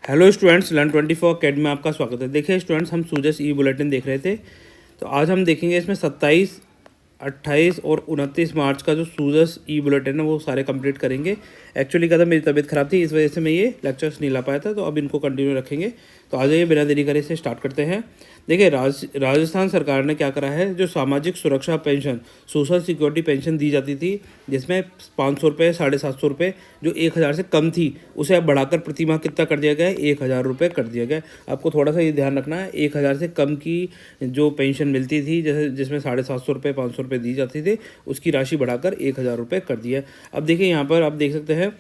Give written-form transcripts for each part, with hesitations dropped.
Hello students, Learn24 academy में आपका स्वागत है। देखिए स्टूडेंट्स, हम सूजस ई बुलेटिन देख रहे थे, तो आज हम देखेंगे इसमें 27, 28 और 29 मार्च का जो सूजस ई बुलेटिन है वो सारे कंप्लीट करेंगे। एक्चुअली क्या था, मेरी तबीयत खराब थी, इस वजह से मैं ये लेक्चर्स नहीं ला पाया था, तो अब इनको कंटिन्यू रखेंगे। तो आ जाइए, बिना देरी करे इसे स्टार्ट करते हैं। देखिए राजस्थान सरकार ने क्या करा है, जो सामाजिक सुरक्षा पेंशन, सोशल सिक्योरिटी पेंशन दी जाती थी, जिसमें 500 रुपये, 750 रुपये, जो 1000 से कम थी, उसे अब बढ़ाकर प्रति माह कितना कर दिया गया है, 1000 रुपये कर दिया गया है। आपको थोड़ा सा ये ध्यान रखना है, 1000 से कम की जो पेंशन मिलती थी, जैसे जिसमें 750 रुपये, 500 रुपये दी जाती थी, उसकी राशि बढ़ाकर 1000 रुपये कर दिया है। अब देखिए यहाँ पर आप देख सकते हैं,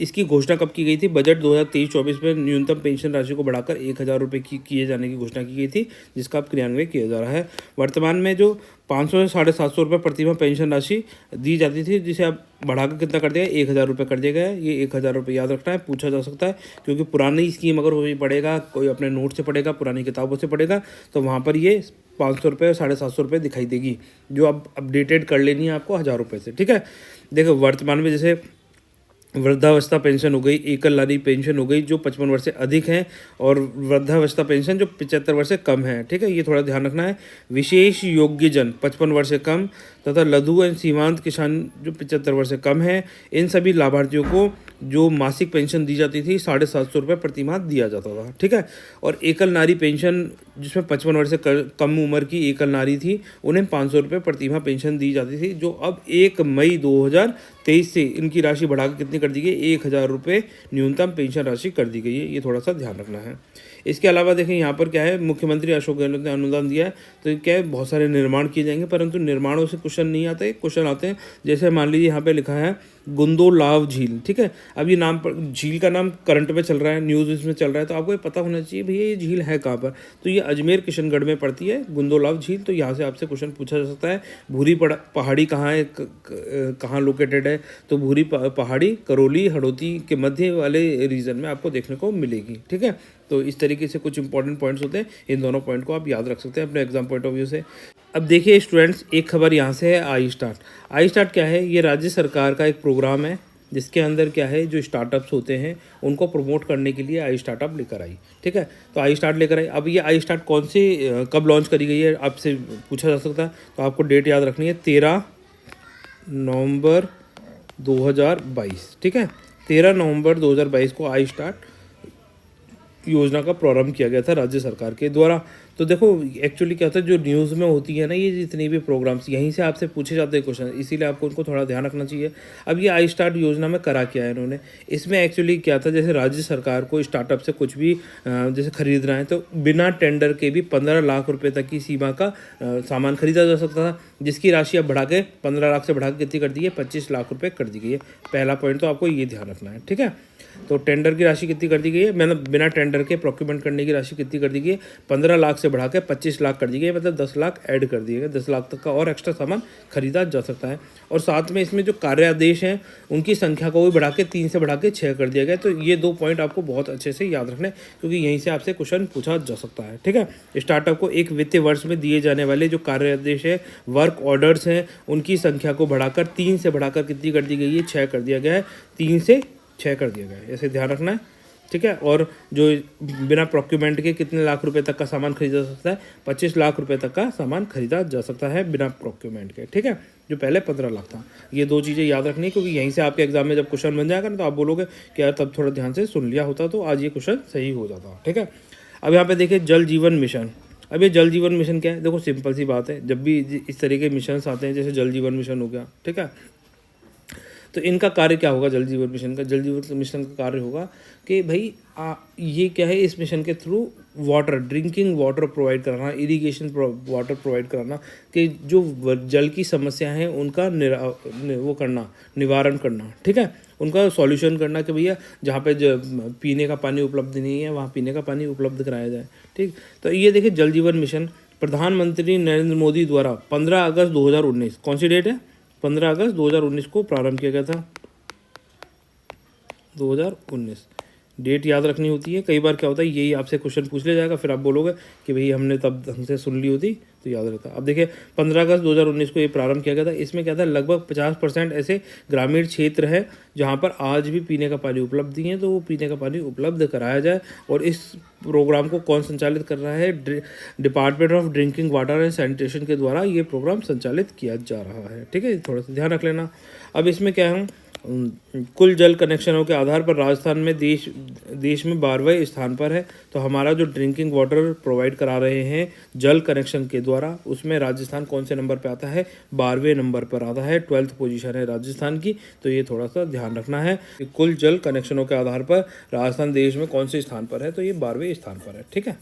इसकी घोषणा कब की गई थी, बजट 2023-24 में न्यूनतम पेंशन राशि को बढ़ाकर 1000 रुपये की किए जाने की घोषणा की गई थी, जिसका अब क्रियान्वयन किया जा रहा है। वर्तमान में जो 500 से 750 रुपये प्रतिमाह पेंशन राशि दी जाती थी, जिसे अब बढ़ाकर कितना कर दिया है, 1000 रुपये कर दिया गया है। ये 1000 रुपये याद रखना है, पूछा जा सकता है, क्योंकि पुरानी स्कीम अगर वही पड़ेगा, कोई अपने नोट से पढ़ेगा, पुरानी किताबों से पढ़ेगा, तो वहाँ पर ये 500 रुपये और 750 रुपये दिखाई देगी, जो अब अपडेटेड कर लेनी है आपको 1000 रुपये से। ठीक है, देखो वर्तमान में जैसे वृद्धावस्था पेंशन हो गई, एकल नारी पेंशन हो गई जो 55 वर्ष से अधिक हैं, और वृद्धावस्था पेंशन जो 75 वर्ष से कम है। ठीक है, ये थोड़ा ध्यान रखना है। विशेष योग्यजन 55 वर्ष से कम तथा लघु एवं सीमांत किसान जो 75 वर्ष से कम है, इन सभी लाभार्थियों को जो मासिक पेंशन दी जाती थी 750 रुपये प्रति माह दिया जाता था। ठीक है, और एकल नारी पेंशन जिसमें 55 वर्ष से कम उम्र की एकल नारी थी, उन्हें 500 रुपये प्रति माह पेंशन दी जाती थी, जो अब 1 मई 2023 से इनकी राशि बढ़ाकर कितनी कर दी गई, 1000 रुपये न्यूनतम पेंशन राशि कर दी गई है। ये थोड़ा सा ध्यान रखना है। इसके अलावा देखें यहाँ पर क्या है, मुख्यमंत्री अशोक गहलोत ने अनुदान दिया है, तो क्या है, बहुत सारे निर्माण किए जाएंगे, परंतु निर्माणों से क्वेश्चन नहीं आते, क्वेश्चन आते हैं जैसे मान लीजिए यहाँ पे लिखा है गुंदोलाव झील। ठीक है, अब ये नाम पर झील का नाम करंट पे चल रहा है, न्यूज़ इसमें चल रहा है, तो आपको ये पता होना चाहिए भैया ये झील है कहाँ पर। तो ये अजमेर किशनगढ़ में पड़ती है गुंदोलाव झील। तो यहाँ से आपसे क्वेश्चन पूछा जा सकता है, भूरी पहाड़ी कहाँ है, कहाँ लोकेटेड है, तो भूरी पहाड़ी करौली हड़ौती के मध्य वाले रीजन में आपको देखने को मिलेगी। ठीक है, तो इस तरीके से कुछ इंपॉर्टेंट पॉइंट्स होते हैं, इन दोनों पॉइंट को आप याद रख सकते हैं अपने एग्जाम पॉइंट ऑफ व्यू से। अब देखिए स्टूडेंट्स, एक खबर यहाँ से है, आई स्टार्ट। आई स्टार्ट क्या है, ये राज्य सरकार का एक प्रोग्राम है, जिसके अंदर क्या है, जो स्टार्टअप्स होते हैं उनको प्रमोट करने के लिए आई स्टार्टअप लेकर आई। ठीक है, तो आई स्टार्ट लेकर आई। अब ये आई स्टार्ट कौन सी कब लॉन्च करी गई है आपसे पूछा जा सकता है, तो आपको डेट याद रखनी है, 13 नवंबर 2022। ठीक है, 13 नवंबर 2022 को आई स्टार्ट योजना का प्रारंभ किया गया था राज्य सरकार के द्वारा। तो देखो एक्चुअली क्या होता है, जो न्यूज़ में होती है ना, ये जितने भी प्रोग्राम्स यहीं से आपसे पूछे जाते हैं क्वेश्चन, इसीलिए आपको उनको थोड़ा ध्यान रखना चाहिए। अब ये आई स्टार्ट योजना में करा क्या है इन्होंने, इसमें एक्चुअली क्या था, जैसे राज्य सरकार को स्टार्टअप से कुछ भी जैसे खरीदना है, तो बिना टेंडर के भी 15 लाख रुपये तक की सीमा का सामान खरीदा जा सकता था, जिसकी राशि अब बढ़ा के 15 लाख से बढ़ा के कितनी कर दी है, 25 लाख रुपये कर दी गई है। पहला पॉइंट तो आपको ये ध्यान रखना है। ठीक है, तो टेंडर की राशि कितनी कर दी गई है, मतलब बिना टेंडर के प्रोक्यूरमेंट करने की राशि कितनी कर दी गई है, 15 लाख से बढ़ा के 25 लाख कर दी गई है, मतलब 10 लाख ऐड कर दिए गए, 10 लाख तक का और एक्स्ट्रा सामान खरीदा जा सकता है। और साथ में इसमें जो कार्यादेश हैं उनकी संख्या को भी बढ़ा के 3 से बढ़ा के 6 कर दिया गया। तो ये 2 पॉइंट आपको बहुत अच्छे से याद रखने, क्योंकि यहीं से आपसे क्वेश्चन पूछा जा सकता है। ठीक है, स्टार्टअप को एक वित्तीय वर्ष में दिए जाने वाले जो कार्यादेश है, वर्क ऑर्डर्स हैं, उनकी संख्या को बढ़ाकर 3 से बढ़ाकर कितनी कर दी गई है, 6 कर दिया गया है, 3 से 6 कर दिया गया है, ऐसे ध्यान रखना है। ठीक है, और जो बिना प्रोक्यूरमेंट के कितने लाख रुपए तक का सामान खरीदा जा सकता है, 25 लाख रुपए तक का सामान खरीदा जा सकता है बिना प्रोक्यूरमेंट के। ठीक है, जो पहले 15 लाख था। ये 2 चीज़ें याद रखनी, क्योंकि यहीं से आपके एग्जाम में जब क्वेश्चन बन जाएगा ना, तो आप बोलोगे कि यार तब थोड़ा ध्यान से सुन लिया होता तो आज ये क्वेश्चन सही हो जाता। ठीक है, अब यहाँ पे देखिए जल जीवन मिशन। अब ये जल जीवन मिशन क्या है, देखो सिंपल सी बात है, जब भी इस तरह के मिशन आते हैं, जैसे जल जीवन मिशन हो गया, ठीक है, तो इनका कार्य क्या होगा, जल जीवन मिशन का, जल जीवन मिशन का कार्य होगा कि भाई ये क्या है, इस मिशन के through water, drinking water provide कराना, इरिगेशन वाटर प्रोवाइड कराना, कि जो जल की समस्या है उनका वो करना, निवारण करना। ठीक है, उनका सॉल्यूशन करना, कि भैया जहाँ पे पीने का पानी उपलब्ध नहीं है वहाँ पीने का पानी उपलब्ध कराया जाए। ठीक, तो ये देखिए जल जीवन मिशन प्रधानमंत्री नरेंद्र मोदी द्वारा 15 अगस्त 2019, कौन सी डेट है, 15 अगस्त 2019 को प्रारंभ किया गया था, 2019 डेट याद रखनी होती है। कई बार क्या होता है यही आपसे क्वेश्चन पूछ लिया जाएगा, फिर आप बोलोगे कि भाई हमने तब ढंग से सुन ली होती तो याद रहता। अब देखिए 15 अगस्त 2019 को ये प्रारंभ किया गया था। इसमें क्या था, लगभग 50% ऐसे ग्रामीण क्षेत्र है जहाँ पर आज भी पीने का पानी उपलब्ध नहीं है, तो वो पीने का पानी उपलब्ध कराया जाए। और इस प्रोग्राम को कौन संचालित कर रहा है, department of drinking water and sanitation के द्वारा ये प्रोग्राम संचालित किया जा रहा है। ठीक है, थोड़ा सा ध्यान रख लेना। अब इसमें क्या है, कुल जल कनेक्शनों के आधार पर राजस्थान में देश में 12वें स्थान पर है। तो हमारा जो ड्रिंकिंग वाटर प्रोवाइड करा रहे हैं जल कनेक्शन के द्वारा, उसमें राजस्थान कौन से नंबर पे आता है, 12वें नंबर पर आता है। 12th पोजीशन है राजस्थान की। तो ये थोड़ा सा ध्यान रखना है कि कुल जल कनेक्शनों के आधार पर राजस्थान देश में कौन से स्थान पर है, तो ये 12वें स्थान पर है। ठीक है,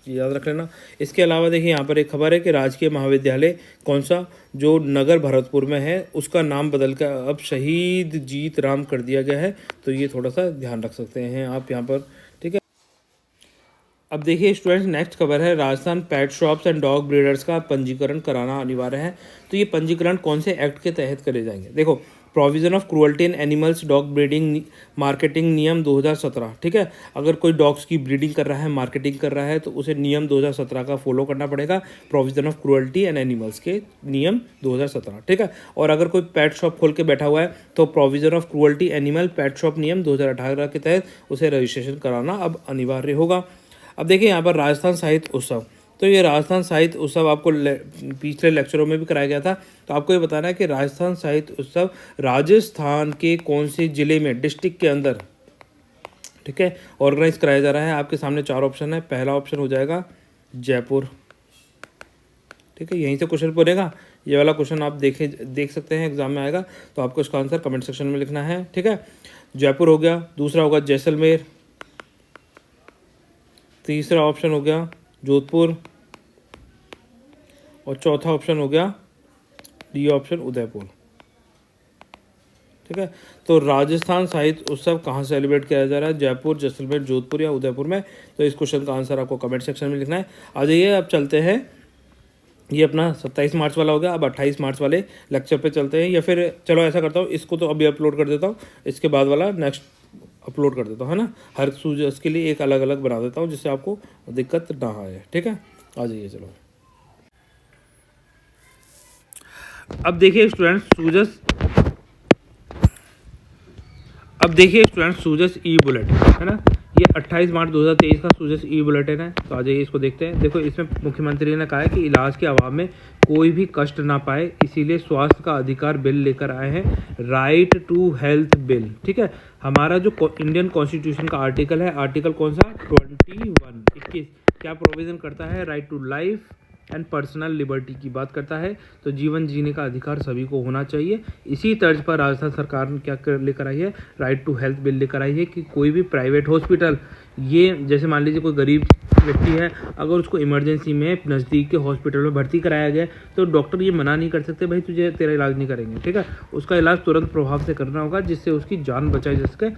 ये याद रख लेना। इसके अलावा देखिए यहाँ पर एक खबर है कि राजकीय महाविद्यालय कौन सा जो नगर भरतपुर में है उसका नाम बदल कर अब शहीद जीत राम कर दिया गया है। तो ये थोड़ा सा ध्यान रख सकते हैं आप यहाँ पर। ठीक है, अब देखिए स्टूडेंट्स, नेक्स्ट खबर है राजस्थान पेट शॉप्स एंड डॉग ब्रीडर्स का पंजीकरण कराना अनिवार्य है। तो ये पंजीकरण कौन से एक्ट के तहत करे जाएंगे, देखो provision of cruelty in animals dog breeding marketing नियम 2017। ठीक है, अगर कोई डॉग्स की ब्रीडिंग कर रहा है, मार्केटिंग कर रहा है, तो उसे नियम 2017 का फॉलो करना पड़ेगा, provision of cruelty and animals के नियम 2017। ठीक है, और अगर कोई पेट शॉप खोल के बैठा हुआ है तो provision of cruelty animal pet shop नियम 2018 के तहत उसे रजिस्ट्रेशन कराना अब अनिवार्य होगा। अब देखिए यहाँ पर राजस्थान साहित्य उत्सव, तो ये राजस्थान साहित्य उत्सव आपको पिछले लेक्चरों में भी कराया गया था। तो आपको ये बताना है कि राजस्थान साहित्य उत्सव राजस्थान के कौन से ज़िले में, डिस्ट्रिक्ट के अंदर, ठीक है, ऑर्गेनाइज कराया जा रहा है। आपके सामने 4 ऑप्शन है। पहला ऑप्शन हो जाएगा जयपुर। ठीक है, यहीं से क्वेश्चन बनेगा। ये वाला क्वेश्चन आप देख सकते हैं, एग्जाम में आएगा। तो आपको इसका आंसर कमेंट सेक्शन में लिखना है। ठीक है, जयपुर हो गया। दूसरा होगा जैसलमेर। तीसरा ऑप्शन हो गया जोधपुर। और चौथा ऑप्शन हो गया डी ऑप्शन उदयपुर। ठीक है, तो राजस्थान साहित्य उत्सव कहाँ सेलिब्रेट किया जा रहा है, जयपुर, जैसलमेर, जोधपुर या उदयपुर में। तो इस क्वेश्चन का आंसर आपको कमेंट सेक्शन में लिखना है। आ जाइए, अब चलते हैं, ये अपना 27 मार्च वाला हो गया। अब 28 मार्च वाले लेक्चर पे चलते हैं, या फिर चलो ऐसा करता हूँ, इसको तो अभी अपलोड कर देता हूँ, इसके बाद वाला नेक्स्ट अपलोड कर देता हूँ, है ना। हर सूजस के लिए एक अलग अलग बना देता हूँ जिससे आपको दिक्कत ना आए। ठीक है, आ जाइए चलो। अब देखिए स्टूडेंट्स सूजस ई बुलेटिन है ना, ये 28 मार्च 2023 का सूजस ई बुलेटिन है। तो आ जाइए इसको देखते हैं। देखो, इसमें मुख्यमंत्री ने कहा है कि इलाज के अभाव में कोई भी कष्ट ना पाए, इसीलिए स्वास्थ्य का अधिकार बिल लेकर आए हैं, राइट टू हेल्थ बिल। ठीक है, हमारा जो इंडियन कॉन्स्टिट्यूशन का आर्टिकल है, आर्टिकल कौन सा, 21 क्या प्रोविजन करता है, right to life and personal liberty की बात करता है। तो जीवन जीने का अधिकार सभी को होना चाहिए। इसी तर्ज पर राजस्थान सरकार ने क्या लेकर आई है, राइट टू हेल्थ बिल लेकर आई है कि कोई भी प्राइवेट हॉस्पिटल, ये जैसे मान लीजिए कोई गरीब व्यक्ति है, अगर उसको इमरजेंसी में नज़दीक के हॉस्पिटल में भर्ती कराया गया तो डॉक्टर ये मना नहीं कर सकते भाई तुझे तेरा इलाज नहीं करेंगे। ठीक है, उसका इलाज तुरंत प्रभाव से करना होगा जिससे उसकी जान बचाई जा सके।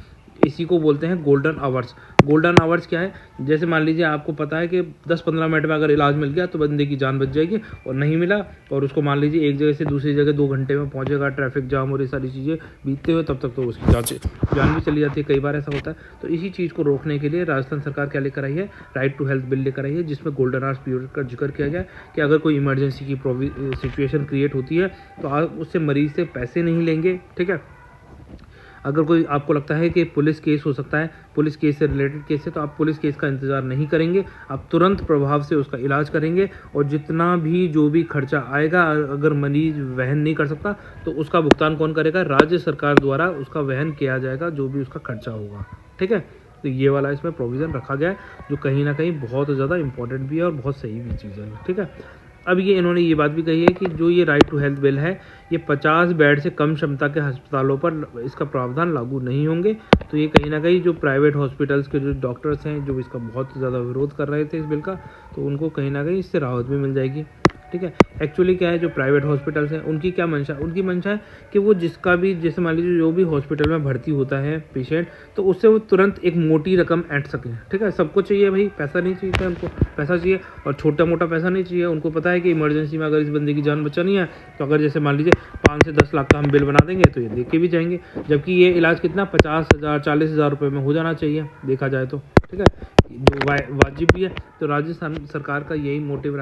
इसी को बोलते हैं गोल्डन आवर्स। गोल्डन आवर्स क्या है, जैसे मान लीजिए आपको पता है कि 10-15 मिनट में अगर इलाज मिल गया तो बंदे की जान बच जाएगी, और नहीं मिला और उसको मान लीजिए एक जगह से दूसरी जगह 2 घंटे में पहुंचेगा, ट्रैफिक जाम और ये सारी चीज़ें बीतते हुए, तब तक तो उसकी जान भी चली जाती है। कई बार ऐसा होता है। तो इसी चीज़ को रोकने के लिए राजस्थान सरकार क्या लेकर आई है, राइट टू हेल्थ बिल लेकर आई है, जिसमें गोल्डन आवर्स पीरियड का जिक्र किया गया कि अगर कोई इमरजेंसी की सिचुएशन क्रिएट होती है तो आप उससे मरीज से पैसे नहीं लेंगे। ठीक है, अगर कोई आपको लगता है कि पुलिस केस हो सकता है, पुलिस केस से रिलेटेड केस है, तो आप पुलिस केस का इंतज़ार नहीं करेंगे, आप तुरंत प्रभाव से उसका इलाज करेंगे। और जितना भी जो भी खर्चा आएगा, अगर मरीज वहन नहीं कर सकता तो उसका भुगतान कौन करेगा, राज्य सरकार द्वारा उसका वहन किया जाएगा, जो भी उसका खर्चा होगा। ठीक है, तो ये वाला इसमें प्रोविज़न रखा गया है, जो कहीं ना कहीं बहुत ज़्यादा इंपॉर्टेंट भी है और बहुत सही भी चीज़ है। ठीक है, अब ये इन्होंने ये बात भी कही है कि जो ये राइट टू हेल्थ बिल है, ये 50 बेड से कम क्षमता के अस्पतालों पर इसका प्रावधान लागू नहीं होंगे। तो ये कहीं ना कहीं जो प्राइवेट हॉस्पिटल्स के जो डॉक्टर्स हैं, जो इसका बहुत ज़्यादा विरोध कर रहे थे इस बिल का, तो उनको कहीं ना कहीं इससे राहत भी मिल जाएगी। ठीक है। एक्चुअली क्या है, जो प्राइवेट हॉस्पिटल्स हैं उनकी क्या मंशा, उनकी मंशा है कि वो जिसका भी, जैसे मान लीजिए जो भी हॉस्पिटल में भर्ती होता है पेशेंट, तो उससे वो तुरंत एक मोटी रकम ऐंठ सकें। ठीक है, सबको चाहिए भाई, पैसा नहीं चाहिए उनको, पैसा चाहिए, और छोटा मोटा पैसा नहीं चाहिए। उनको पता है कि इमरजेंसी में अगर इस बंदे की जान बचानी है तो अगर जैसे मान लीजिए 5 से 10 लाख का हम बिल बना देंगे तो ये दे के भी जाएंगे, जबकि ये इलाज कितना 50,000 40,000 रुपये में हो जाना चाहिए देखा जाए तो। ठीक है, जो वाजिब भी है। तो राजस्थान सरकार का यही मोटिव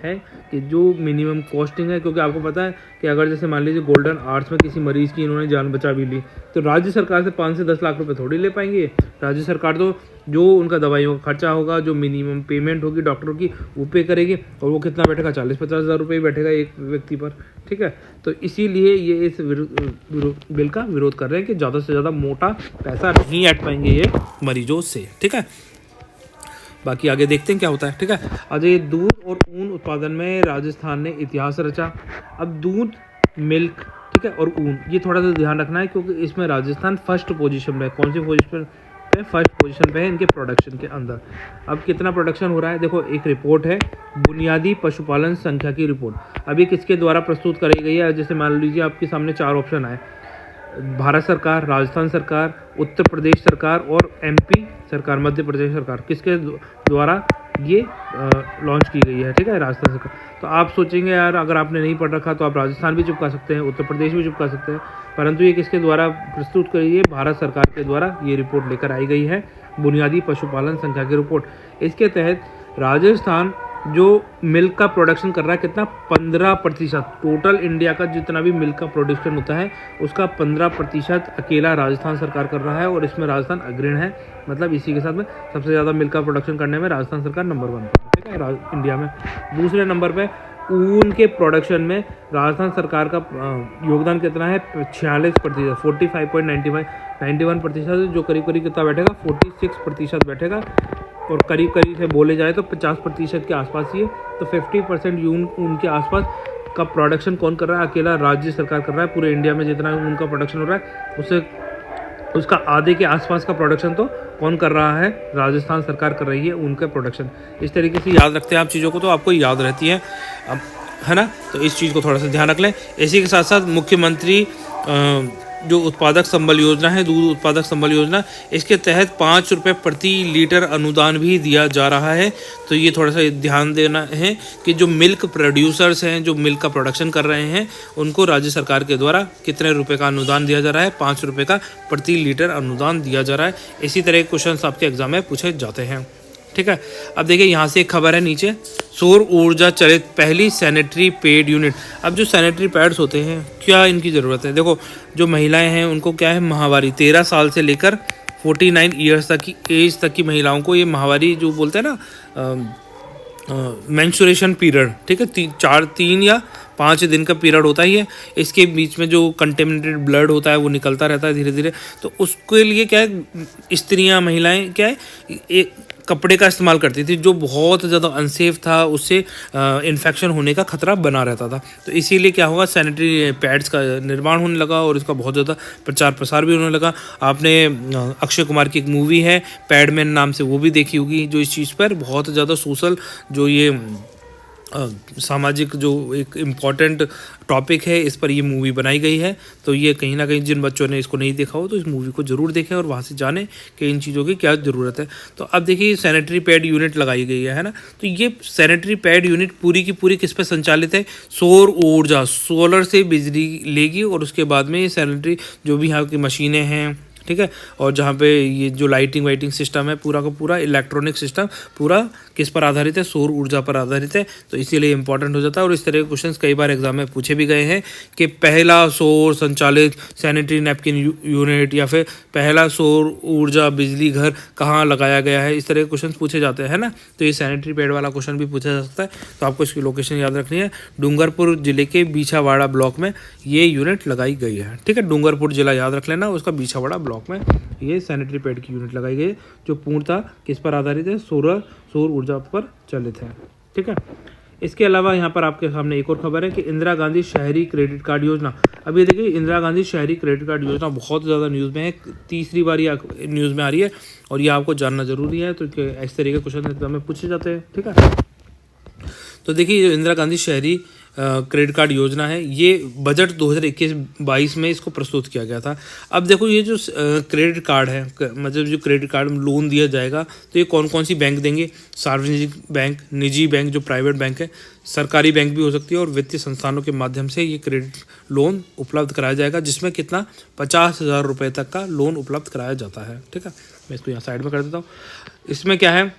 है कि जो मिनिमम कॉस्टिंग है, क्योंकि आपको पता है कि अगर जैसे मान लीजिए गोल्डन आर्ट्स में किसी मरीज़ की इन्होंने जान बचा भी ली तो राज्य सरकार से 5 से 10 लाख रुपए थोड़ी ले पाएंगे। राज्य सरकार तो जो उनका दवाइयों का खर्चा होगा, जो मिनिमम पेमेंट होगी डॉक्टरों की, वो पे करेगी, और वो कितना बैठेगा, 40-50 हज़ार रुपये ही बैठेगा एक व्यक्ति पर। ठीक है, तो इसीलिए ये इस बिल का विरोध कर रहे हैं कि ज़्यादा से ज़्यादा मोटा पैसा नहीं ऐड पाएंगे ये मरीजों से। ठीक है, बाकी आगे देखते हैं क्या होता है। ठीक है, आज ये दूध और ऊन उत्पादन में राजस्थान ने इतिहास रचा। अब दूध, मिल्क, ठीक है, और ऊन, ये थोड़ा सा ध्यान रखना है क्योंकि इसमें राजस्थान फर्स्ट पोजीशन में है। कौन सी पोजीशन पे, फर्स्ट पोजीशन पे है इनके प्रोडक्शन के अंदर। अब कितना प्रोडक्शन हो रहा है, देखो एक रिपोर्ट है, बुनियादी पशुपालन संख्या की रिपोर्ट। अब ये किसके द्वारा प्रस्तुत कराई गई है, जैसे मान लीजिए आपके सामने 4 ऑप्शन आए, भारत सरकार, राजस्थान सरकार, उत्तर प्रदेश सरकार और एमपी सरकार, मध्य प्रदेश सरकार, किसके द्वारा ये लॉन्च की गई है। ठीक है, राजस्थान सरकार। तो आप सोचेंगे यार अगर आपने नहीं पढ़ रखा तो आप राजस्थान भी चिपका सकते हैं, उत्तर प्रदेश भी चिपका सकते हैं, परंतु ये किसके द्वारा प्रस्तुत करी है, भारत सरकार के द्वारा ये रिपोर्ट लेकर आई गई है, बुनियादी पशुपालन संख्या की रिपोर्ट। इसके तहत राजस्थान जो मिल्क का प्रोडक्शन कर रहा है कितना, 15%। टोटल इंडिया का जितना भी मिल्क का प्रोडक्शन होता है उसका 15% अकेला राजस्थान सरकार कर रहा है, और इसमें राजस्थान अग्रणी है। मतलब इसी के साथ में सबसे ज़्यादा मिल्क का प्रोडक्शन करने में राजस्थान सरकार नंबर 1 पर। ठीक है, इंडिया में। दूसरे नंबर पे ऊन के प्रोडक्शन में राजस्थान सरकार का योगदान कितना है, 46%, 45.91%, जो करीब करीब कितना बैठेगा, 46% बैठेगा, और करीब करीब से बोले जाए तो 50% के आसपास ही है। तो 50% ऊन के आसपास का प्रोडक्शन कौन कर रहा है, अकेला राज्य सरकार कर रहा है। पूरे इंडिया में जितना ऊन का प्रोडक्शन हो रहा है उससे उसका आधे के आसपास का प्रोडक्शन तो कौन कर रहा है, राजस्थान सरकार कर रही है ऊन का प्रोडक्शन। इस तरीके से याद रखते हैं आप चीज़ों को तो आपको याद रहती है, है ना। तो इस चीज़ को थोड़ा सा ध्यान रख लें। इसी के साथ साथ मुख्यमंत्री जो उत्पादक संबल योजना है, दूध उत्पादक संबल योजना, इसके तहत 5 रुपये प्रति लीटर अनुदान भी दिया जा रहा है। तो ये थोड़ा सा ध्यान देना है कि जो मिल्क प्रोड्यूसर्स हैं, जो मिल्क का प्रोडक्शन कर रहे हैं, उनको राज्य सरकार के द्वारा कितने रुपए का अनुदान दिया जा रहा है, 5 रुपये का प्रति लीटर अनुदान दिया जा रहा है। इसी तरह के क्वेश्चन आपके एग्जाम में पूछे जाते हैं। ठीक है, अब देखिए यहाँ से एक खबर है नीचे, सौर ऊर्जा चलित पहली सैनिटरी पैड यूनिट। अब जो सैनिटरी पैड्स होते हैं क्या इनकी ज़रूरत है, देखो जो महिलाएं हैं उनको क्या है, माहवारी 13 साल से लेकर 49 ईयर्स तक की एज तक की महिलाओं को ये माहवारी जो बोलते हैं ना, मेंस्ट्रुएशन पीरियड, ठीक है, 3 या 5 दिन का पीरियड होता ही है। इसके बीच में जो कंटेमिनेटेड ब्लड होता है वो निकलता रहता है धीरे धीरे। तो उसके लिए क्या है, स्त्रियां, महिलाएं क्या है, एक कपड़े का इस्तेमाल करती थी जो बहुत ज़्यादा अनसेफ था, उससे इन्फेक्शन होने का खतरा बना रहता था। तो इसीलिए क्या होगा, सैनिटरी पैड्स का निर्माण होने लगा और इसका बहुत ज़्यादा प्रचार प्रसार भी होने लगा। आपने अक्षय कुमार की एक मूवी है पैडमैन नाम से, वो भी देखी होगी, जो इस चीज़ पर बहुत ज़्यादा सोशल, जो ये सामाजिक जो एक इम्पॉर्टेंट टॉपिक है, इस पर ये मूवी बनाई गई है। तो ये कहीं ना कहीं जिन बच्चों ने इसको नहीं देखा हो तो इस मूवी को ज़रूर देखें और वहाँ से जानें कि इन चीज़ों की क्या ज़रूरत है। तो अब देखिए सैनिटरी पैड यूनिट लगाई गई है ना। तो ये सैनिटरी पैड यूनिट पूरी की पूरी किस पर संचालित है, सौर ऊर्जा, सोलर से बिजली लेगी, और उसके बाद में ये सैनिटरी जो भी यहाँ की मशीनें हैं, ठीक है, और जहाँ पे ये जो लाइटिंग सिस्टम है, पूरा का पूरा इलेक्ट्रॉनिक सिस्टम पूरा किस पर आधारित है, सौर ऊर्जा पर आधारित है। तो इसीलिए इंपॉर्टेंट हो जाता है। और इस तरह के क्वेश्चंस कई बार एग्जाम में पूछे भी गए हैं कि पहला सौर संचालित सैनिटरी नैपकिन यूनिट या फिर पहला सौर ऊर्जा बिजली घर कहाँ लगाया गया है, इस तरह के क्वेश्चन पूछे जाते हैं ना। तो ये सैनिटरी पैड वाला क्वेश्चन भी पूछा जा सकता है। तो आपको इसकी लोकेशन याद रखनी है, डूंगरपुर जिले के बीछावाड़ा ब्लॉक में ये यूनिट लगाई गई है। ठीक है, डूंगरपुर जिला याद रख लेना, उसका बीछावाड़ा ब्लॉक में ये सैनिटरी पैड की यूनिट लगाई गई है, जो पूर्णतः किस पर आधारित है, सौर ऊर्जा पर चलित है। ठीक है, इसके अलावा यहाँ पर आपके सामने एक और खबर है कि इंदिरा गांधी शहरी क्रेडिट कार्ड योजना। अब ये देखिए, इंदिरा गांधी शहरी क्रेडिट कार्ड योजना बहुत ज़्यादा न्यूज़ में है, तीसरी बार ये न्यूज़ में आ रही है, और ये आपको जानना जरूरी है। तो इस तरीके के क्वेश्चन एग्जाम में पूछे जाते हैं। ठीक है, तो देखिए जो इंदिरा गांधी शहरी क्रेडिट कार्ड योजना है, ये बजट 2021-22 में इसको प्रस्तुत किया गया था। अब देखो ये जो क्रेडिट कार्ड है, मतलब जो क्रेडिट कार्ड लोन दिया जाएगा, तो ये कौन कौन सी बैंक देंगे? सार्वजनिक बैंक, निजी बैंक जो प्राइवेट बैंक है, सरकारी बैंक भी हो सकती है, और वित्तीय संस्थानों के माध्यम से ये क्रेडिट लोन उपलब्ध कराया जाएगा, जिसमें कितना 50,000 रुपये तक का लोन उपलब्ध कराया जाता है। ठीक है, मैं इसको यहाँ साइड में कर देता हूँ। इसमें क्या है,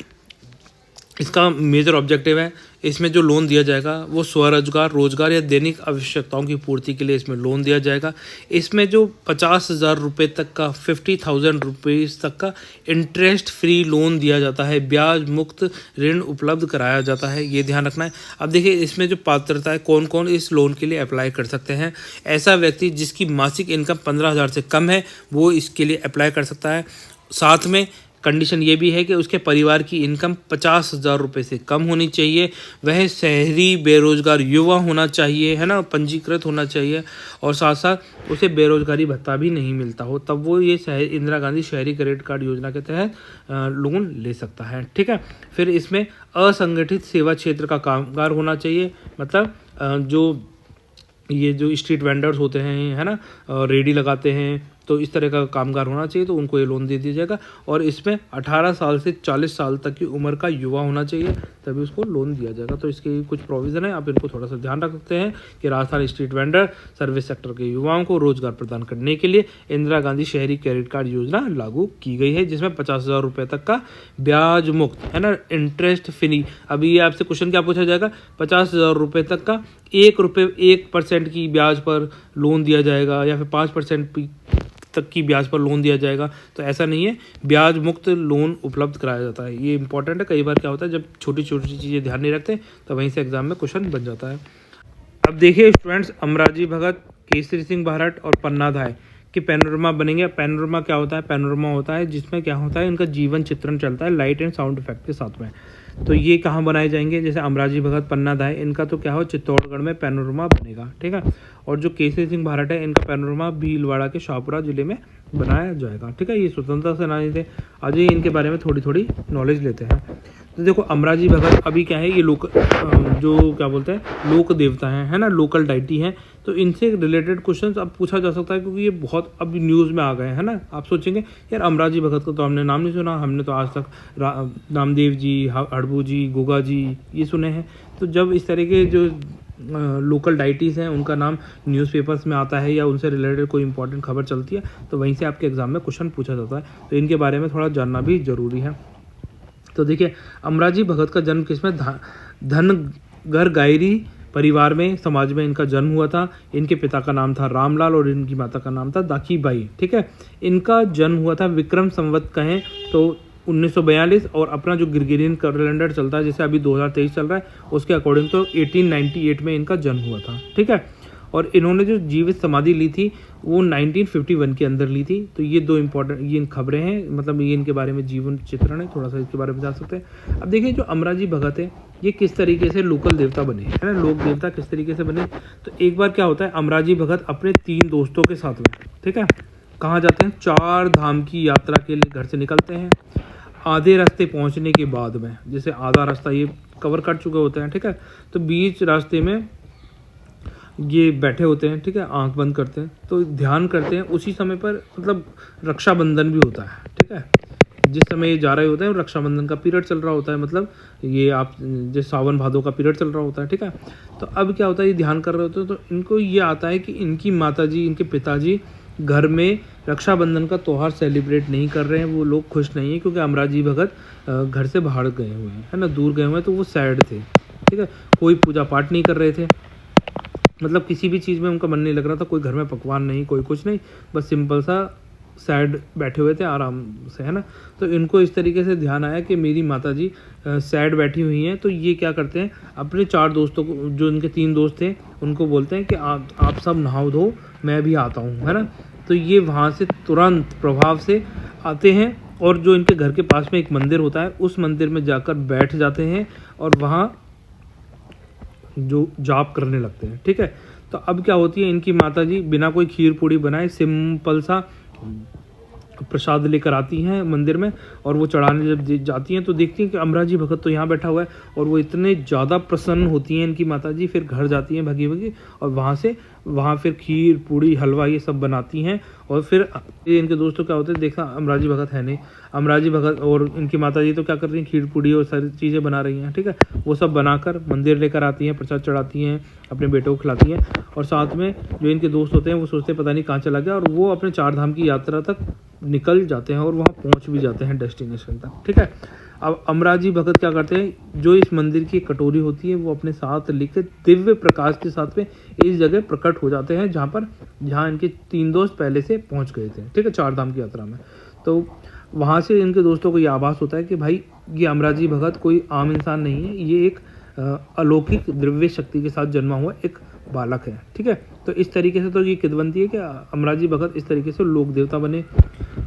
इसका मेजर ऑब्जेक्टिव है, इसमें जो लोन दिया जाएगा वो स्वरोजगार, रोजगार या दैनिक आवश्यकताओं की पूर्ति के लिए इसमें लोन दिया जाएगा। इसमें जो 50,000 रुपये तक का, 50,000 रुपीज़ तक का इंटरेस्ट फ्री लोन दिया जाता है, ब्याज मुक्त ऋण उपलब्ध कराया जाता है, ये ध्यान रखना है। अब देखिए इसमें जो पात्रता है, कौन कौन इस लोन के लिए अप्लाई कर सकते हैं। ऐसा व्यक्ति जिसकी मासिक इनकम 15,000 से कम है वो इसके लिए अप्लाई कर सकता है। साथ में कंडीशन ये भी है कि उसके परिवार की इनकम 50,000 रुपये से कम होनी चाहिए, वह शहरी बेरोजगार युवा होना चाहिए, है ना, पंजीकृत होना चाहिए, और साथ साथ उसे बेरोजगारी भत्ता भी नहीं मिलता हो, तब वो ये इंदिरा गांधी शहरी क्रेडिट कार्ड योजना के तहत लोन ले सकता है। ठीक है, फिर इसमें असंगठित सेवा क्षेत्र का कामगार होना चाहिए, मतलब जो स्ट्रीट वेंडर्स होते हैं, है ना, रेडी लगाते हैं, तो इस तरह का कामगार होना चाहिए, तो उनको ये लोन दे दिया जाएगा। और इसमें 18 साल से 40 साल तक की उम्र का युवा होना चाहिए, तभी उसको लोन दिया जाएगा। तो इसके कुछ प्रोविज़न है, आप इनको थोड़ा सा ध्यान रख सकते हैं कि Rajasthan street vendor service sector के युवाओं को रोजगार प्रदान करने के लिए इंदिरा गांधी शहरी क्रेडिट कार्ड योजना लागू की गई है, जिसमें 50,000 रुपये तक का ब्याज मुक्त, है ना, इंटरेस्ट फ्री। अभी ये आपसे क्वेश्चन क्या पूछा जाएगा, 50,000 रुपये तक का 1% की ब्याज पर लोन दिया जाएगा, या फिर 5% तक की ब्याज पर लोन दिया जाएगा। तो ऐसा नहीं है, ब्याज मुक्त लोन उपलब्ध कराया जाता है। ये इंपॉर्टेंट है, कई बार क्या होता है जब छोटी छोटी चीज़ें ध्यान नहीं रखते तो वहीं से एग्जाम में क्वेश्चन बन जाता है। अब देखिए स्टूडेंट्स, अमराजी भगत, केसरी सिंह भारत और पन्ना धाय के पैनोरमा बनेंगे। पैनोरमा क्या होता है? पैनोरमा होता है जिसमें क्या होता है, इनका जीवन चित्रण चलता है लाइट एंड साउंड इफेक्ट के साथ में। तो ये कहाँ बनाए जाएंगे? जैसे अमराजी भगत, पन्ना धाय, इनका तो क्या हो, चित्तौड़गढ़ में पैनोरमा बनेगा। ठीक है, और जो केसरी सिंह भारत है, इनका पैनोरमा भीलवाड़ा के शाहपुरा जिले में बनाया जाएगा। ठीक है, ये स्वतंत्रता सेनानी थे। आज ये इनके बारे में थोड़ी थोड़ी नॉलेज लेते हैं। तो देखो अमराजी भगत अभी क्या है, ये जो क्या बोलते हैं, लोक देवता हैं, है ना, लोकल डाइटी हैं। तो इनसे रिलेटेड क्वेश्चन्स अब पूछा जा सकता है, क्योंकि ये बहुत अब न्यूज़ में आ गए हैं ना। आप सोचेंगे यार अमराजी भगत का तो हमने नाम नहीं सुना, हमने तो आज तक नामदेव जी, हड़बू जी, गोगा जी ये सुने हैं। तो जब इस तरह के जो लोकल डाइटीज़ हैं उनका नाम न्यूज़पेपर्स में आता है या उनसे रिलेटेड कोई इंपॉर्टेंट खबर चलती है, तो वहीं से आपके एग्जाम में क्वेश्चन पूछा जाता है। तो इनके बारे में थोड़ा जानना भी ज़रूरी है। तो देखिए अमराजी भगत का जन्म किसमें, धनगर गायरी परिवार में, समाज में इनका जन्म हुआ था। इनके पिता का नाम था रामलाल और इनकी माता का नाम था दाकीबाई। ठीक है, इनका जन्म हुआ था विक्रम संवत कहें तो 1942, और अपना जो ग्रेगोरियन कैलेंडर चलता है जैसे अभी 2023 चल रहा है उसके अकॉर्डिंग तो 1898 में इनका जन्म हुआ था। ठीक है, और इन्होंने जो जीवित समाधि ली थी वो 1951 के अंदर ली थी। तो ये दो इंपॉर्टेंट ये खबरें हैं, मतलब ये इनके बारे में जीवन चित्रण है, थोड़ा सा इसके बारे में जान सकते हैं। अब देखिए जो अमराजी भगत है ये किस तरीके से लोकल देवता बने, है ना, लोक देवता किस तरीके से बने। तो एक बार क्या होता है, अमराजी भगत अपने 3 दोस्तों के साथ में, ठीक है, कहाँ जाते हैं, 4 धाम की यात्रा के लिए घर से निकलते हैं। आधे रास्ते पहुँचने के बाद में, जैसे आधा रास्ता ये कवर कर चुके होते हैं, ठीक है, तो बीच रास्ते में ये बैठे होते हैं, ठीक है, आंख बंद करते हैं, तो ध्यान करते हैं। उसी समय पर मतलब रक्षाबंधन भी होता है। ठीक है, जिस समय ये जा रहे होते हैं रक्षाबंधन का पीरियड चल रहा होता है, मतलब ये आप जैसे सावन भादो का पीरियड चल रहा होता है। ठीक है, तो अब क्या होता है, ये ध्यान कर रहे होते हैं तो इनको ये आता है कि इनकी माताजी, इनके पिताजी घर में रक्षाबंधन का त्यौहार सेलिब्रेट नहीं कर रहे हैं, वो लोग खुश नहीं है, क्योंकि अमराजी भगत घर से बाहर गए हुए हैं, है ना, दूर गए हुए हैं, तो वो सैड थे। ठीक है, कोई पूजा पाठ नहीं कर रहे थे, मतलब किसी भी चीज़ में उनका मन नहीं लग रहा था, कोई घर में पकवान नहीं, कोई कुछ नहीं, बस सिंपल सा सैड बैठे हुए थे आराम से, है ना। तो इनको इस तरीके से ध्यान आया कि मेरी माताजी सैड बैठी हुई हैं, तो ये क्या करते हैं, अपने 4 दोस्तों को, जो इनके 3 दोस्त थे, उनको बोलते हैं कि आप सब नहाओ धो, मैं भी आता हूँ, है ना। तो ये वहाँ से तुरंत प्रभाव से आते हैं और जो इनके घर के पास में एक मंदिर होता है उस मंदिर में जाकर बैठ जाते हैं और वहाँ जो जाप करने लगते हैं। ठीक है, तो अब क्या होती है, इनकी माताजी बिना कोई खीर पूड़ी बनाए सिंपल सा प्रसाद लेकर आती हैं मंदिर में, और वो चढ़ाने जब जाती हैं तो देखती हैं कि अमराजी भगत तो यहाँ बैठा हुआ है, और वो इतने ज़्यादा प्रसन्न होती हैं इनकी माता जी। फिर घर जाती हैं भगी भगी, और वहाँ फिर खीर पूड़ी हलवा ये सब बनाती हैं। और फिर इनके दोस्तों क्या होते हैं, देखा अमराजी भगत है नहीं, अमराजी भगत और इनकी माता जी तो क्या कर रही हैं, खीर पूड़ी और सारी चीज़ें बना रही हैं, ठीक है। वो सब बनाकर मंदिर लेकर आती हैं, प्रसाद चढ़ाती हैं, अपने बेटों को खिलाती हैं। और साथ में जो इनके दोस्त होते हैं वो सोचते हैं पता नहीं कहाँ चला गया, और वो अपने 4 धाम की यात्रा तक निकल जाते हैं और वहाँ पहुँच भी जाते हैं डेस्टिनेशन तक, ठीक है। अब अमराजी भगत क्या करते हैं, जो इस मंदिर की कटोरी होती है वो अपने साथ लेकर दिव्य प्रकाश के साथ में इस जगह प्रकट हो जाते हैं जहाँ इनके 3 दोस्त पहले से पहुँच गए थे, ठीक है, 4 धाम की यात्रा में। तो वहाँ से इनके दोस्तों को ये आभास होता है कि भाई ये अमराजी भगत कोई आम इंसान नहीं है, ये एक अलौकिक द्रव्य शक्ति के साथ जन्मा हुआ एक बालक है, ठीक है। तो इस तरीके से तो ये किदवंती है कि अमराजी भगत इस तरीके से लोक देवता बने।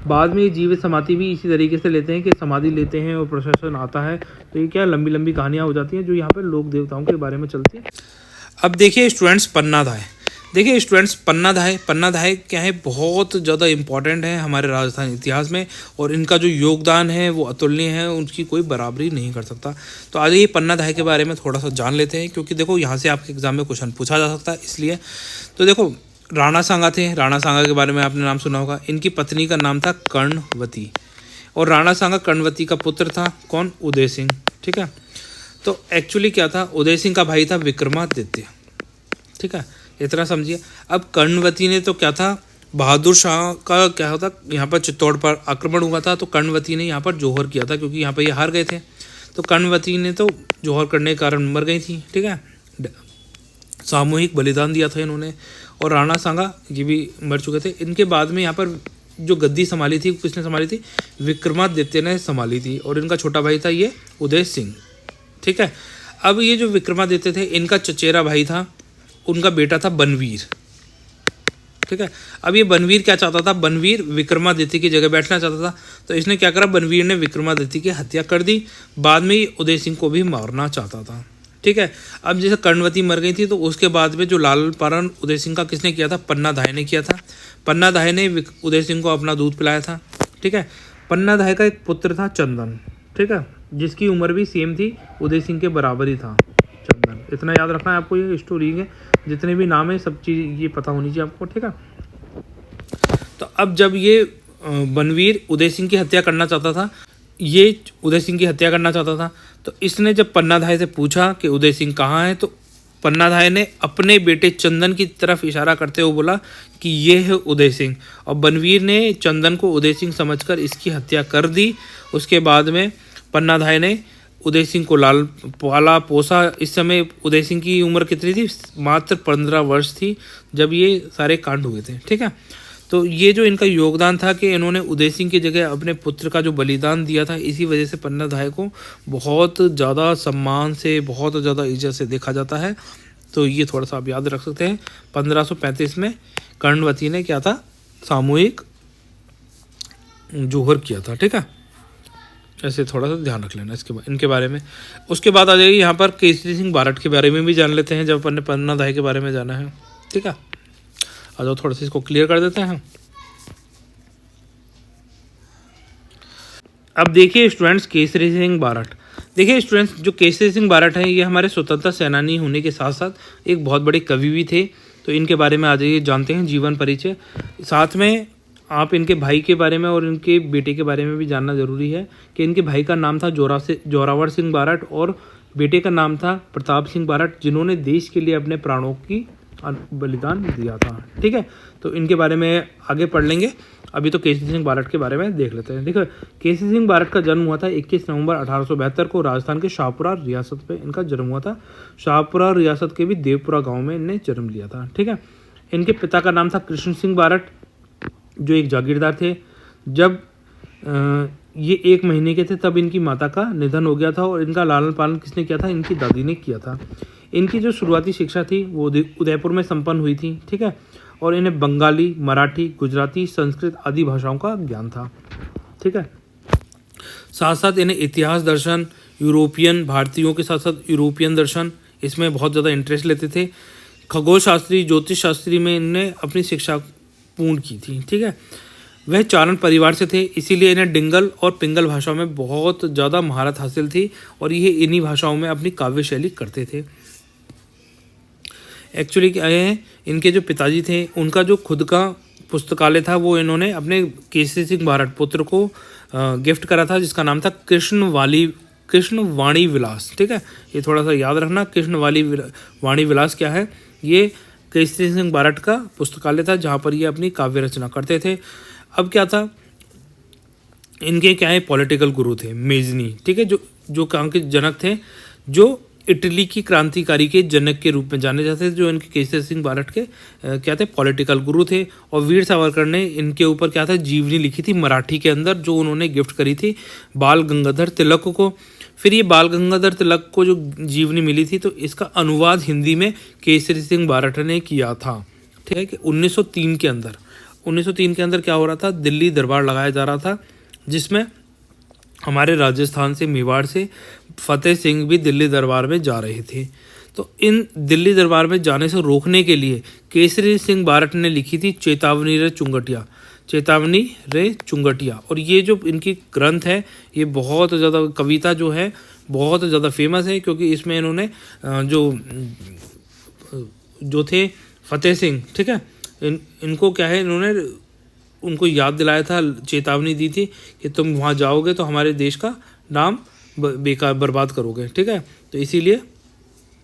बाद में ये जीवित समाधि भी इसी तरीके से लेते हैं कि समाधि लेते हैं और प्रशासन आता है, तो ये क्या लंबी लंबी कहानियाँ हो जाती हैं जो यहाँ पर लोक देवताओं के बारे में चलती हैं। अब देखिए स्टूडेंट्स पन्नाधाय, देखिए स्टूडेंट्स पन्नाधाय क्या है, बहुत ज़्यादा इम्पॉर्टेंट है हमारे राजस्थान इतिहास में, और इनका जो योगदान है वो अतुलनीय है, उनकी कोई बराबरी नहीं कर सकता। तो आज ये पन्नाधाय के बारे में थोड़ा सा जान लेते हैं, क्योंकि देखो यहाँ से आपके एग्जाम में क्वेश्चन पूछा जा सकता है इसलिए। तो देखो राणा सांगा थे, राणा सांगा के बारे में आपने नाम सुना होगा। इनकी पत्नी का नाम था कर्णवती, और राणा सांगा कर्णवती का पुत्र था कौन, उदय सिंह, ठीक है। तो एक्चुअली क्या था, उदय सिंह का भाई था विक्रमादित्य, ठीक है, इतना समझिए। अब कर्णवती ने तो क्या था, बहादुर शाह का क्या होता, यहाँ पर चित्तौड़ पर आक्रमण हुआ था, तो कर्णवती ने यहाँ पर जौहर किया था, क्योंकि यहाँ पर ये हार गए थे। तो कर्णवती ने तो जौहर करने के कारण मर गई थी, ठीक है, सामूहिक बलिदान दिया था इन्होंने। और राणा सांगा ये भी मर चुके थे। इनके बाद में यहाँ पर जो गद्दी संभाली थी, किसने संभाली थी, विक्रमादित्य ने संभाली थी, और इनका छोटा भाई था ये उदय सिंह, ठीक है। अब ये जो विक्रमादित्य थे, इनका चचेरा भाई था, उनका बेटा था बनवीर, ठीक है। अब ये बनवीर क्या चाहता था, बनवीर विक्रमादित्य की जगह बैठना चाहता था। तो इसने क्या करा, बनवीर ने विक्रमादित्य की हत्या कर दी। बाद में ये उदय सिंह को भी मारना चाहता था, ठीक है। अब जैसे कर्णवती मर गई थी, तो उसके बाद में जो लालन पालन उदय सिंह का किसने किया था, पन्नाधाय ने किया था। पन्नाधाय ने उदय सिंह को अपना दूध पिलाया था, ठीक है। पन्नाधाय का एक पुत्र था चंदन, ठीक है, जिसकी उम्र भी सेम थी, उदय सिंह के बराबर ही था चंदन। इतना याद रखना है आपको, ये स्टोरी है, जितने भी नाम है सब चीज़ ये पता होनी चाहिए आपको, ठीक है। तो अब जब ये बनवीर उदय सिंह की हत्या करना चाहता था, ये उदय सिंह की हत्या करना चाहता था, तो इसने जब पन्नाधाय से पूछा कि उदय सिंह कहाँ है, तो पन्नाधाय ने अपने बेटे चंदन की तरफ इशारा करते हुए बोला कि ये है उदय सिंह, और बनवीर ने चंदन को उदय सिंह समझकर इसकी हत्या कर दी। उसके बाद में पन्नाधाय ने उदय सिंह को लाल पाला पोसा। इस समय उदय सिंह की उम्र कितनी थी, मात्र 15 वर्ष थी जब ये सारे कांड हुए थे, ठीक है। तो ये जो इनका योगदान था कि इन्होंने उदय सिंह की जगह अपने पुत्र का जो बलिदान दिया था, इसी वजह से पन्नाधाय को बहुत ज़्यादा सम्मान से, बहुत ज़्यादा इज्जत से देखा जाता है। तो ये थोड़ा सा आप याद रख सकते हैं। 1535 में कर्णवती ने क्या था, सामूहिक जौहर किया था, ठीक है। ऐसे थोड़ा सा ध्यान रख लेना इनके बारे में। उसके बाद आ जाएगी यहाँ पर केसरी सिंह बारट के बारे में भी जान लेते हैं, जब अपन ने पन्नाधाय के बारे में जाना है, ठीक है। आ जाओ थोड़ा सा इसको क्लियर कर देते हैं। अब देखिए स्टूडेंट्स, केसरी सिंह बारट, देखिए स्टूडेंट्स, जो केसरी सिंह बारट हैं, ये हमारे स्वतंत्रता सेनानी होने के साथ साथ एक बहुत बड़े कवि भी थे। तो इनके बारे में आ जाइए जानते हैं, जीवन परिचय। साथ में आप इनके भाई के बारे में और इनके बेटे के बारे में भी जानना जरूरी है कि इनके भाई का नाम था जोरावर सिंह बारट और बेटे का नाम था प्रताप सिंह बारट, जिन्होंने देश के लिए अपने प्राणों की बलिदान दिया था, ठीक है। तो इनके बारे में आगे पढ़ लेंगे। अभी तो केसरी सिंह बारट के बारे में देख लेते हैं। देखो, केसरी सिंह बारट का जन्म हुआ था 21 नवंबर 1872 को राजस्थान के शाहपुरा रियासत में इनका जन्म हुआ था। शाहपुरा रियासत के भी देवपुरा गांव में इनने जन्म लिया था, ठीक है। इनके पिता का नाम था कृष्ण सिंह बारट, जो एक जागीरदार थे। जब ये 1 महीने के थे तब इनकी माता का निधन हो गया था, और इनका लालन पालन किसने किया था, इनकी दादी ने किया था। इनकी जो शुरुआती शिक्षा थी वो उदयपुर में संपन्न हुई थी, ठीक है। और इन्हें बंगाली, मराठी, गुजराती, संस्कृत आदि भाषाओं का ज्ञान था, ठीक है। साथ साथ इन्हें इतिहास, दर्शन, यूरोपियन, भारतीयों के साथ साथ यूरोपियन दर्शन, इसमें बहुत ज़्यादा इंटरेस्ट लेते थे। खगोल शास्त्री, ज्योतिष शास्त्री में इनने अपनी शिक्षा पूर्ण की थी, ठीक है। वह चारण परिवार से थे, इसीलिए इन्हें डिंगल और पिंगल भाषाओं में बहुत ज़्यादा महारत हासिल थी और ये इन्हीं भाषाओं में अपनी काव्य शैली करते थे। एक्चुअली क्या है, इनके जो पिताजी थे उनका जो खुद का पुस्तकालय था वो इन्होंने अपने केसरी सिंह बारट पुत्र को गिफ्ट करा था, जिसका नाम था कृष्णवाणी विलास। ठीक है, ये थोड़ा सा याद रखना, वाणी विलास क्या है। ये केसरी सिंह बारट का पुस्तकालय था जहाँ पर ये अपनी काव्य रचना करते थे। अब क्या था, इनके क्या है पॉलिटिकल गुरु थे मेजनी। ठीक है, जो काम के जनक थे, जो इटली की क्रांतिकारी के जनक के रूप में जाने जाते थे, जो इनके केसरी सिंह बारट के क्या थे पॉलिटिकल गुरु थे। और वीर सावरकर ने इनके ऊपर क्या था जीवनी लिखी थी मराठी के अंदर, जो उन्होंने गिफ्ट करी थी बाल गंगाधर तिलक को। फिर ये बाल गंगाधर तिलक को जो जीवनी मिली थी तो इसका अनुवाद हिंदी में केसरी सिंह बारट ने किया था। ठीक है कि 1903 के अंदर क्या हो रहा था, दिल्ली दरबार लगाया जा रहा था, जिसमें हमारे राजस्थान से मेवाड़ से फतेह सिंह भी दिल्ली दरबार में जा रहे थे। तो इन दिल्ली दरबार में जाने से रोकने के लिए केसरी सिंह बारट ने लिखी थी चेतावनी रे चुंगटिया। और ये जो इनकी ग्रंथ है ये बहुत ज़्यादा, कविता जो है बहुत ज़्यादा फेमस है, क्योंकि इसमें इन्होंने जो थे फतेह सिंह, ठीक है, इनको क्या है, इन्होंने उनको याद दिलाया था, चेतावनी दी थी कि तुम वहाँ जाओगे तो हमारे देश का नाम बेकार बर्बाद करोगे। ठीक है, तो इसीलिए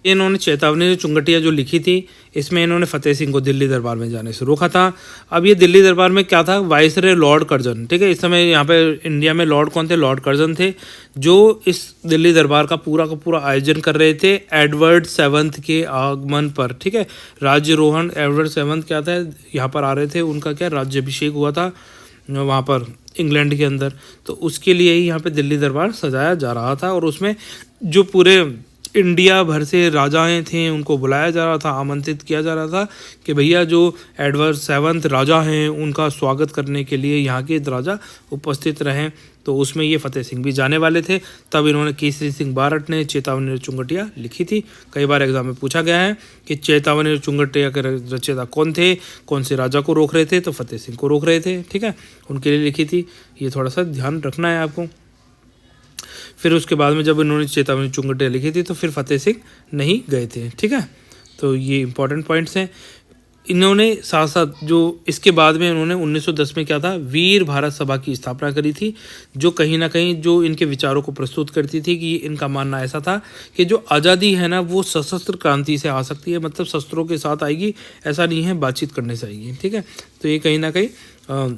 इन्होंने चेतावनी चुंगटिया जो लिखी थी, इसमें इन्होंने फतेह सिंह को दिल्ली दरबार में जाने से रोका था। अब ये दिल्ली दरबार में क्या था, वाइसरॉय लॉर्ड कर्जन। ठीक है, इस समय यहाँ पे इंडिया में लॉर्ड कौन थे, लॉर्ड कर्जन थे, जो इस दिल्ली दरबार का पूरा आयोजन कर रहे थे एडवर्ड 7 के आगमन पर। ठीक है, राज्यरोहण एडवर्ड 7 क्या था, यहाँ पर आ रहे थे, उनका क्या राज्याभिषेक हुआ था वहाँ पर इंग्लैंड के अंदर, तो उसके लिए ही यहाँ पे दिल्ली दरबार सजाया जा रहा था। और उसमें जो पूरे इंडिया भर से राजाएं थे उनको बुलाया जा रहा था, आमंत्रित किया जा रहा था कि भैया जो एडवर्ड 7 राजा हैं उनका स्वागत करने के लिए यहाँ के राजा उपस्थित रहें। तो उसमें ये फतेह सिंह भी जाने वाले थे। तब इन्होंने केसरी सिंह बारट ने चेतावनी चुंगटिया लिखी थी। कई बार एग्जाम में पूछा गया है कि चेतावनी चुंगटिया के रचयिता कौन थे, कौन से राजा को रोक रहे थे, तो फतेह सिंह को रोक रहे थे। ठीक है, उनके लिए लिखी थी, ये थोड़ा सा ध्यान रखना है आपको। फिर उसके बाद में जब इन्होंने चेतावनी चुंगटिया लिखी थी तो फिर फतेह सिंह नहीं गए थे। ठीक है, तो ये इंपॉर्टेंट पॉइंट्स हैं। इन्होंने साथ साथ जो इसके बाद में इन्होंने 1910 में क्या था, वीर भारत सभा की स्थापना करी थी, जो कहीं ना कहीं जो इनके विचारों को प्रस्तुत करती थी कि इनका मानना ऐसा था कि जो आज़ादी है ना वो सशस्त्र क्रांति से आ सकती है, मतलब शस्त्रों के साथ आएगी, ऐसा नहीं है बातचीत करने से आएगी। ठीक है, तो ये कहीं ना कहीं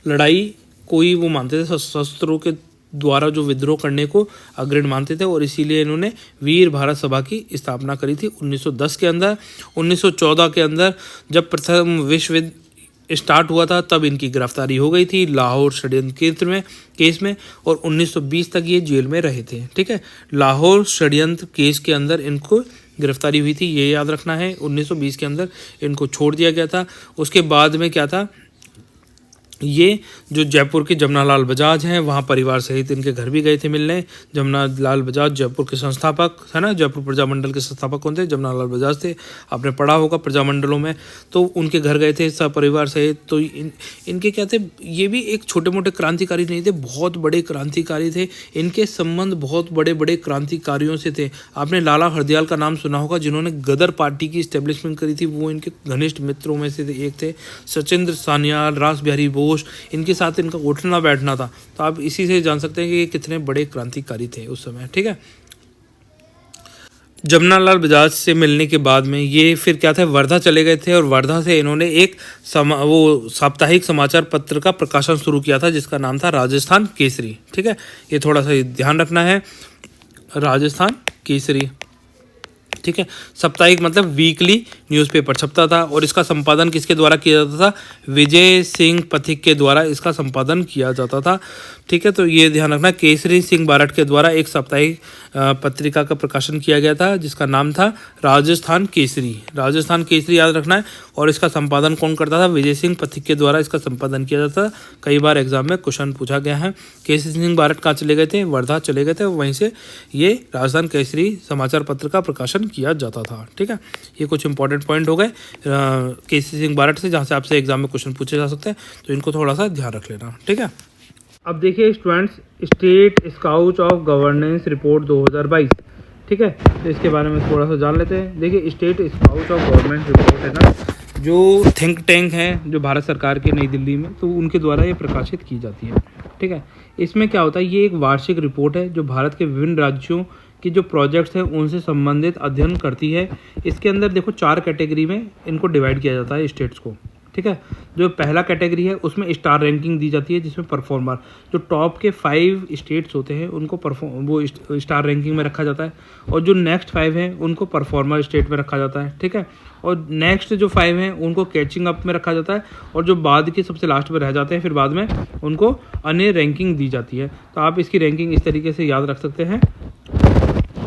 लड़ाई कोई वो मानते थे, शस्त्रों के द्वारा जो विद्रोह करने को अग्रणी मानते थे, और इसीलिए इन्होंने वीर भारत सभा की स्थापना करी थी 1910 के अंदर। 1914 के अंदर जब प्रथम विश्व युद्ध स्टार्ट हुआ था तब इनकी गिरफ्तारी हो गई थी लाहौर षड्यंत्र केस में, और 1920 तक ये जेल में रहे थे। ठीक है, लाहौर षड्यंत्र केस के अंदर इनको गिरफ्तारी हुई थी, ये याद रखना है। 1920 के अंदर इनको छोड़ दिया गया था। उसके बाद में क्या था, ये जो जयपुर के जमनालाल बजाज हैं वहाँ परिवार सहित इनके घर भी गए थे मिलने। जमनालाल बजाज जयपुर के संस्थापक है ना, जयपुर प्रजामंडल के संस्थापक कौन थे, जमनालाल बजाज थे, आपने पढ़ा होगा प्रजामंडलों में। तो उनके घर गए थे सब परिवार सहित। तो इनके क्या थे, ये भी एक छोटे मोटे क्रांतिकारी नहीं थे, बहुत बड़े क्रांतिकारी थे। इनके संबंध बहुत बड़े बड़े क्रांतिकारियों से थे। आपने लाला हरदयाल का नाम सुना होगा, जिन्होंने गदर पार्टी की इस्टेब्लिशमेंट करी थी, वो इनके घनिष्ठ मित्रों में से एक थे। सचिंद्र सान्याल, रास बिहारी बोस, इनके साथ इनका उठना बैठना था। तो आप इसी से जान सकते हैं कि ये कितने बड़े क्रांतिकारी थे उस समय। ठीक है, जमनालाल बजाज से मिलने के बाद में ये फिर क्या था, वर्धा चले गए थे, और वर्धा से इन्होंने एक वो साप्ताहिक समाचार पत्र का प्रकाशन शुरू किया था जिसका नाम था राजस्थान केसरी। ठीक है, ये थोड़ा सा ध्यान रखना है, राजस्थान केसरी। ठीक है, साप्ताहिक मतलब वीकली न्यूज़पेपर छपता था, और इसका संपादन किसके द्वारा किया जाता था, विजय सिंह पथिक के द्वारा इसका संपादन किया जाता था। ठीक है, तो ये ध्यान रखना। केसरी सिंह बारट के द्वारा एक साप्ताहिक पत्रिका का प्रकाशन किया गया था जिसका नाम था राजस्थान केसरी। राजस्थान केसरी याद रखना है। और इसका संपादन कौन करता था? विजय सिंह पथिक के द्वारा इसका संपादन किया जाता था। कई बार एग्जाम में क्वेश्चन पूछा गया है। केसरी सिंह बारट कहाँ चले गए थे? वर्धा चले गए थे, वहीं से ये राजस्थान केसरी समाचार पत्र का प्रकाशन किया जाता था। ठीक है, ये कुछ इंपॉर्टेंट पॉइंट हो गए केसरी सिंह बारट से, जहाँ से आपसे एग्जाम में क्वेश्चन पूछे जा सकते हैं, तो इनको थोड़ा सा ध्यान रख लेना। ठीक है, अब देखिए students, state scout of governance report 2022। ठीक है, तो इसके बारे में थोड़ा सा जान लेते हैं। देखिए state scout of governance report है ना, जो थिंक टैंक है जो भारत सरकार के नई दिल्ली में, तो उनके द्वारा ये प्रकाशित की जाती है। ठीक है, इसमें क्या होता है, ये एक वार्षिक रिपोर्ट है जो भारत के विभिन्न राज्यों की जो प्रोजेक्ट्स हैं उनसे संबंधित अध्ययन करती है। इसके अंदर देखो 4 कैटेगरी में इनको डिवाइड किया जाता है स्टेट्स को। ठीक है, जो पहला कैटेगरी है उसमें स्टार रैंकिंग दी जाती है, जिसमें परफॉर्मर जो टॉप के 5 स्टेट्स होते हैं उनको वो स्टार रैंकिंग में रखा जाता है, और जो नेक्स्ट 5 हैं उनको परफॉर्मर स्टेट में रखा जाता है। ठीक है, और नेक्स्ट जो 5 हैं उनको कैचिंग अप में रखा जाता है, और जो बाद के सबसे लास्ट में रह जाते हैं फिर बाद में उनको अन्य रैंकिंग दी जाती है। तो आप इसकी रैंकिंग इस तरीके से याद रख सकते हैं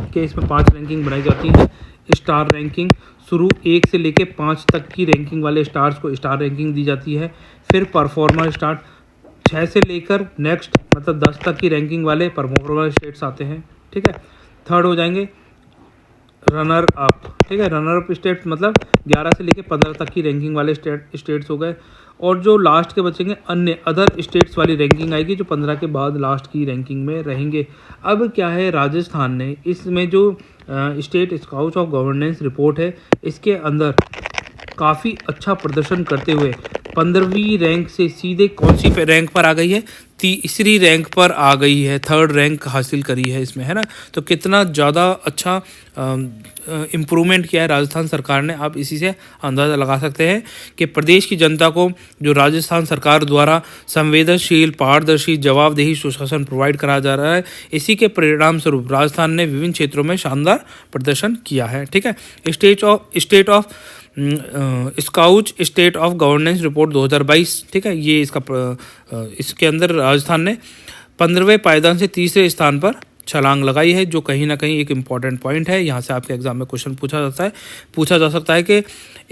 कि इसमें 5 रैंकिंग बनाई जाती है। स्टार रैंकिंग शुरू 1 से लेके 5 तक की रैंकिंग वाले स्टार्स को स्टार रैंकिंग दी जाती है। फिर परफॉर्मर स्टार 6 से लेकर नेक्स्ट मतलब 10 तक की रैंकिंग वाले परफॉर्मर स्टेट्स आते हैं। ठीक है, थर्ड हो जाएंगे रनर अप। ठीक है, रनर अप स्टेट्स मतलब 11 से लेकर 15 तक की रैंकिंग वाले स्टेट्स हो गए, और जो लास्ट के बचेंगे अन्य अदर स्टेट्स वाली रैंकिंग आएगी जो 15 के बाद लास्ट की रैंकिंग में रहेंगे। अब क्या है, राजस्थान ने इसमें जो state scout of governance report है इसके अंदर काफ़ी अच्छा प्रदर्शन करते हुए 15वीं रैंक से सीधे कौन सी रैंक पर आ गई है? तीसरी रैंक पर आ गई है, 3rd रैंक हासिल करी है इसमें, है ना। तो कितना ज़्यादा अच्छा इम्प्रूवमेंट किया है राजस्थान सरकार ने, आप इसी से अंदाज़ा लगा सकते हैं कि प्रदेश की जनता को जो राजस्थान सरकार द्वारा संवेदनशील, पारदर्शी, जवाबदेही सुशासन प्रोवाइड करा जा रहा है, इसी के परिणाम स्वरूप राजस्थान ने विभिन्न क्षेत्रों में शानदार प्रदर्शन किया है। ठीक है, state of scout state of governance report 2022। ठीक है, ये इसके अंदर राजस्थान ने 15वें पायदान से तीसरे स्थान पर छलांग लगाई है, जो कहीं ना कहीं एक इम्पॉर्टेंट पॉइंट है। यहाँ से आपके एग्जाम में क्वेश्चन पूछा जा सकता है कि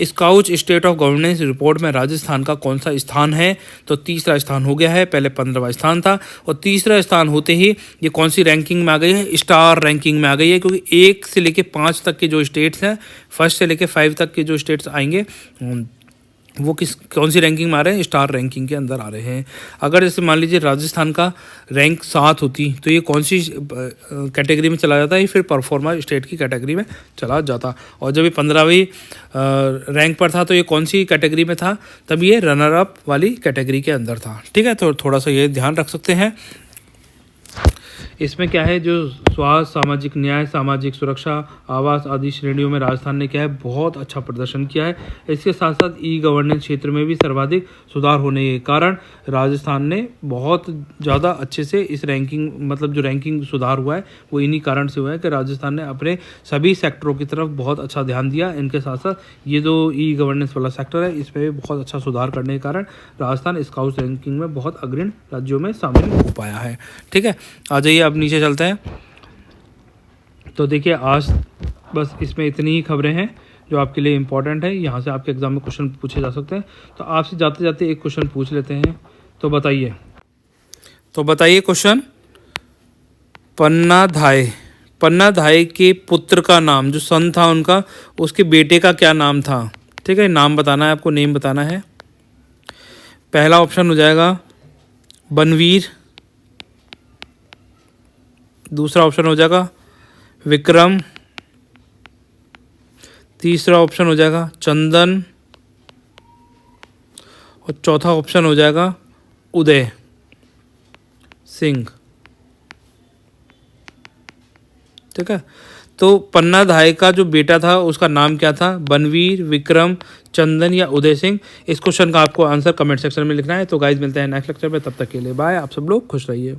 scout state of governance report में राजस्थान का कौन सा स्थान है? तो तीसरा स्थान हो गया है, पहले 15वां स्थान था, और तीसरा स्थान होते ही ये कौन सी रैंकिंग में आ गई है? स्टार रैंकिंग में आ गई है, क्योंकि 1 से लेके 5 तक के जो स्टेट्स हैं, फर्स्ट से लेके 5 तक के जो स्टेट्स आएंगे वो कौन सी रैंकिंग में आ रहे हैं? स्टार रैंकिंग के अंदर आ रहे हैं। अगर जैसे मान लीजिए राजस्थान का रैंक 7 होती तो ये कौन सी कैटेगरी में चला जाता है? फिर परफॉर्मर स्टेट की कैटेगरी में चला जाता। और जब ये 15वीं रैंक पर था तो ये कौन सी कैटेगरी में था? तब ये रनर अप वाली कैटेगरी के अंदर था। ठीक है, तो थोड़ा सा ये ध्यान रख सकते हैं। इसमें क्या है, जो स्वास्थ्य, सामाजिक न्याय, सामाजिक सुरक्षा, आवास आदि श्रेणियों में राजस्थान ने क्या है, बहुत अच्छा प्रदर्शन किया है। इसके साथ साथ ई गवर्नेंस क्षेत्र में भी सर्वाधिक सुधार होने के कारण राजस्थान ने बहुत ज़्यादा अच्छे से इस रैंकिंग मतलब जो रैंकिंग सुधार हुआ है वो इन्हीं कारण से हुआ है कि राजस्थान ने अपने सभी सेक्टरों की तरफ बहुत अच्छा ध्यान दिया। इनके साथ साथ ये जो ई गवर्नेंस वाला सेक्टर है इसमें भी बहुत अच्छा सुधार करने के कारण राजस्थान स्काउट रैंकिंग में बहुत अग्रणी राज्यों में शामिल हो पाया है। ठीक है, आ जाइए अब नीचे चलते हैं। तो देखिए आज बस इसमें इतनी ही खबरें हैं जो आपके लिए इम्पोर्टेंट है। यहाँ से आपके एग्जाम में क्वेश्चन पूछे जा सकते हैं। तो आपसे जाते जाते एक क्वेश्चन पूछ लेते हैं। तो बताइए क्वेश्चन, पन्ना धाय के पुत्र का नाम, जो सन था उनका, उसके बेटे का क्या नाम था? ठीक है, नाम बताना है आपको, नेम बताना है। पहला ऑप्शन हो जाएगा बनवीर, दूसरा ऑप्शन हो जाएगा विक्रम, तीसरा ऑप्शन हो जाएगा चंदन, और चौथा ऑप्शन हो जाएगा उदय सिंह। ठीक है, तो पन्ना धाय का जो बेटा था उसका नाम क्या था? बनवीर, विक्रम, चंदन या उदय सिंह? इस क्वेश्चन का आपको आंसर कमेंट सेक्शन में लिखना है। तो गाइज मिलते हैं नेक्स्ट लेक्चर में, तब तक के लिए बाय। आप सब लोग खुश रहिए।